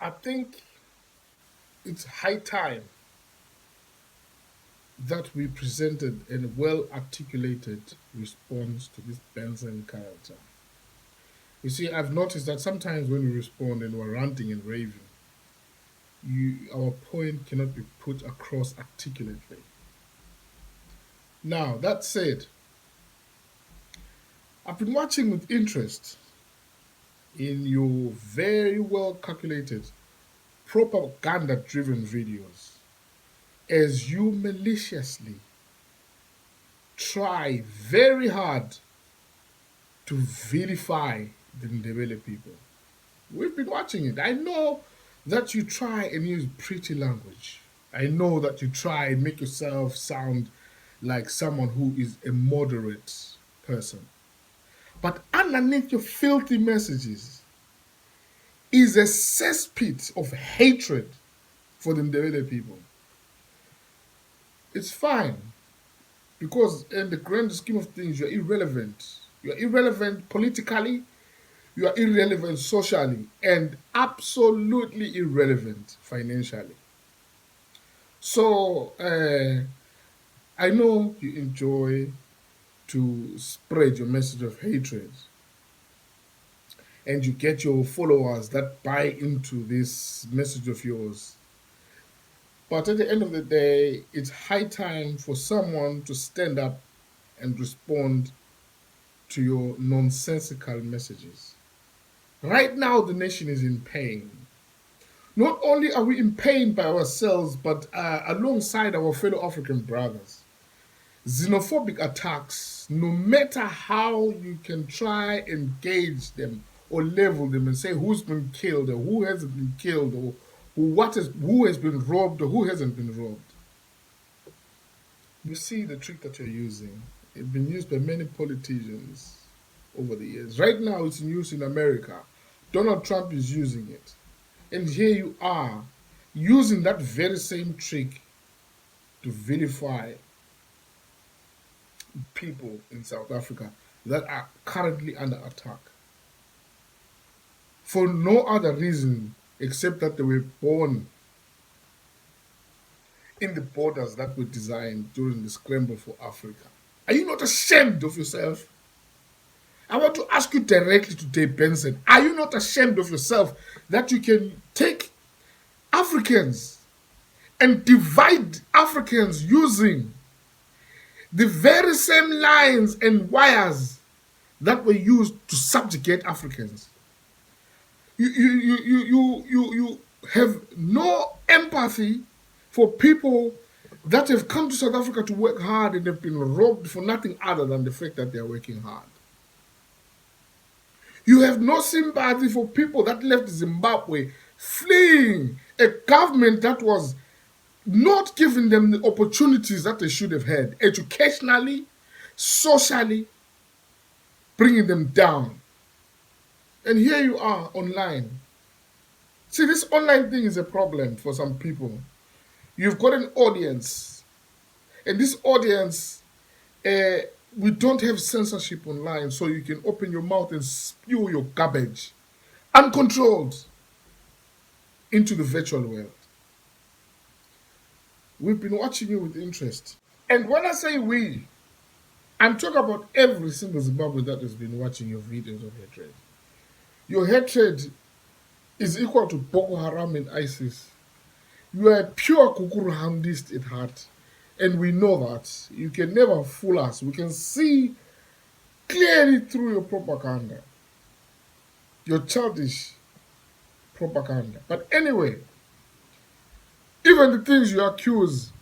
I think it's high time that we presented a well articulated response to this Benson character. You see, I've noticed that sometimes when we respond and we're ranting and raving, our point cannot be put across articulately. Now, that said, I've been watching with interest in your very well calculated, propaganda driven videos as you maliciously try very hard to vilify the Ndebele people. We've been watching it. I know that you try and use pretty language. I know that you try and make yourself sound like someone who is a moderate person. But underneath your filthy messages is a cesspit of hatred for the Ndebele people. It's fine because in the grand scheme of things, you're irrelevant. You're irrelevant politically, you are irrelevant socially, and absolutely irrelevant financially. So, I know you enjoy to spread your message of hatred, and you get your followers that buy into this message of yours. But at the end of the day, it's high time for someone to stand up and respond to your nonsensical messages. Right now, the nation is in pain. Not only are we in pain by ourselves, but alongside our fellow African brothers. Xenophobic attacks, no matter how you can try and gauge them or level them and say who's been killed or who hasn't been killed or who has been robbed or who hasn't been robbed. You see the trick that you're using. It's been used by many politicians over the years. Right now, it's in use in America. Donald Trump is using it. And here you are using that very same trick to vilify people in South Africa that are currently under attack for no other reason except that they were born in the borders that were designed during the scramble for Africa. Are you not ashamed of yourself? I want to ask you directly today, Benson. Are you not ashamed of yourself that you can take Africans and divide Africans using the very same lines and wires that were used to subjugate Africans? You have no empathy for people that have come to South Africa to work hard and have been robbed for nothing other than the fact that they are working hard. You have no sympathy for people that left Zimbabwe fleeing a government that was not giving them the opportunities that they should have had, educationally, socially, bringing them down. And here you are online. See, this online thing is a problem for some people. You've got an audience, and this audience, we don't have censorship online, so you can open your mouth and spew your garbage uncontrolled into the virtual world. We've been watching you with interest. And when I say we, I'm talking about every single Zimbabwean that has been watching your videos of hatred. Your hatred is equal to Boko Haram and ISIS. You are a pure GUGURAHUNDIST at heart. And we know that. You can never fool us. We can see clearly through your propaganda. Your childish propaganda. But anyway, even the things you accuse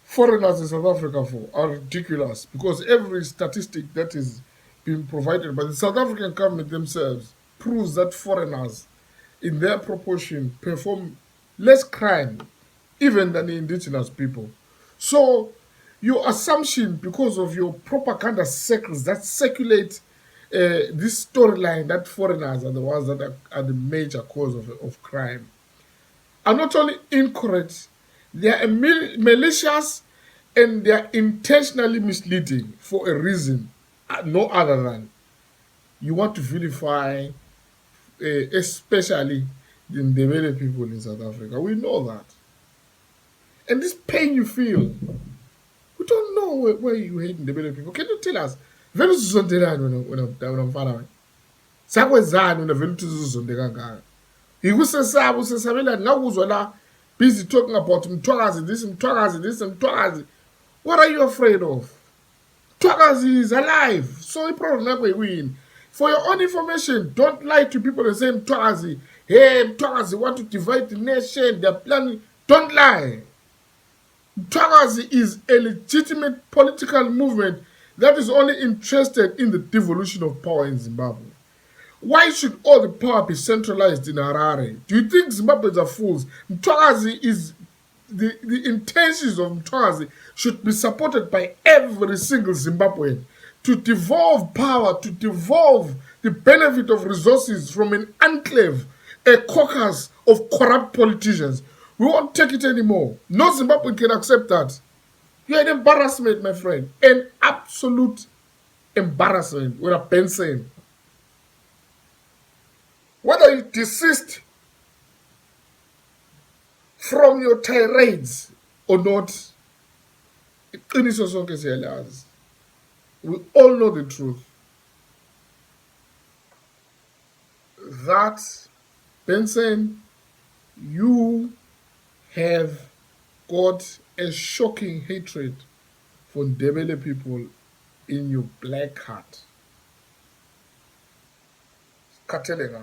foreigners in South Africa for are ridiculous, because every statistic that is being provided by the South African government themselves proves that foreigners in their proportion perform less crime even than the indigenous people. So your assumption, because of your propaganda circles that circulate this storyline that foreigners are the ones that are the major cause of crime, are not only incorrect, they are malicious, and they are intentionally misleading for a reason, no other than you want to vilify especially the Nbebele people in South Africa. We know that. And this pain you feel, we don't know where you hate Nbebele people. Can you tell us? Vele usizondelani wena mfana wena. Sakwenzani wena vele uthi uzizonde kangaka. Yikusesaba usesabelani ngakuzwa la busy talking about Mthwakazi this, Mthwakazi this, Mthwakazi. What are you afraid of? Mthwakazi is alive. So the problem is we win. For your own information, don't lie to people and say Mthwakazi, hey, Mthwakazi want to divide the nation, they're planning. Don't lie. Mthwakazi is a legitimate political movement that is only interested in the devolution of power in Zimbabwe. Why should all the power be centralized in Harare? Do you think Zimbabweans are fools? Mthwakazi is the intentions of Mthwakazi should be supported by every single Zimbabwean to devolve power, to devolve the benefit of resources from an enclave, a caucus of corrupt politicians. We won't take it anymore. No Zimbabwean can accept that. You're an embarrassment, my friend. An absolute embarrassment with a Benson. Whether you desist from your tirades or not, we all know the truth. That, Benson, you have got a shocking hatred for Ndebele people in your black heart. Katelenga.